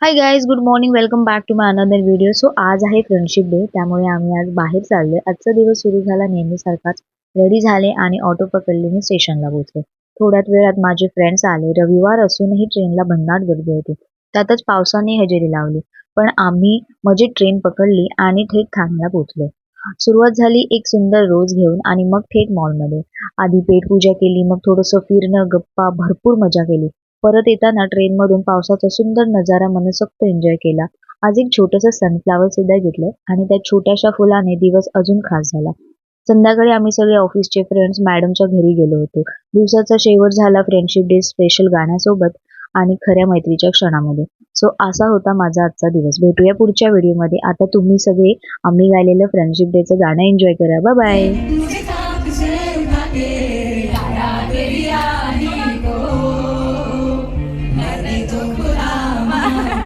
High guys, good morning. Welcome back to my another video. So आज आहे friendship day, त्यामुळे आम्ही आज बाहेर चाललोय. आजचा दिवस सुरू झाला नेहमीसारखाच. रेडी झाले आणि ऑटो पकडले, मी स्टेशनला पोहोचले. थोड्याच वेळात माझे फ्रेंड्स आले. रविवार असूनही ट्रेनला भन्नाट गर्दी होती. त्यातच पावसाने हजेरी लावली. पण आम्ही मजेत ट्रेन पकडली आणि थेट ठाण्याला पोहोचलो. सुरुवात झाली एक सुंदर रोज घेऊन आणि मग थेट मॉलमध्ये. आधी पेटपूजा केली, मग थोडंसं फिरणं, गप्पा, भरपूर मजा केली. परत येताना ट्रेनमधून पावसाचा सुंदर नजारा मनसोक्त एन्जॉय केला. आज एक छोटंसं सनफ्लॉवर सुद्धा घेतलं आणि त्या छोट्याशा फुलाने दिवस अजून खास झाला. संध्याकाळी आम्ही सगळे ऑफिसचे फ्रेंड्स मॅडमच्या घरी गेलो होतो. दिवसाचा शेवट झाला फ्रेंडशिप डे स्पेशल गाण्यासोबत आणि खऱ्या मैत्रीच्या क्षणामध्ये. सो असा होता माझा आजचा दिवस. भेटूया पुढच्या व्हिडिओमध्ये. आता तुम्ही सगळे आम्ही गायलेलं फ्रेंडशिप डेचं गाणं एन्जॉय करा. Bye bye.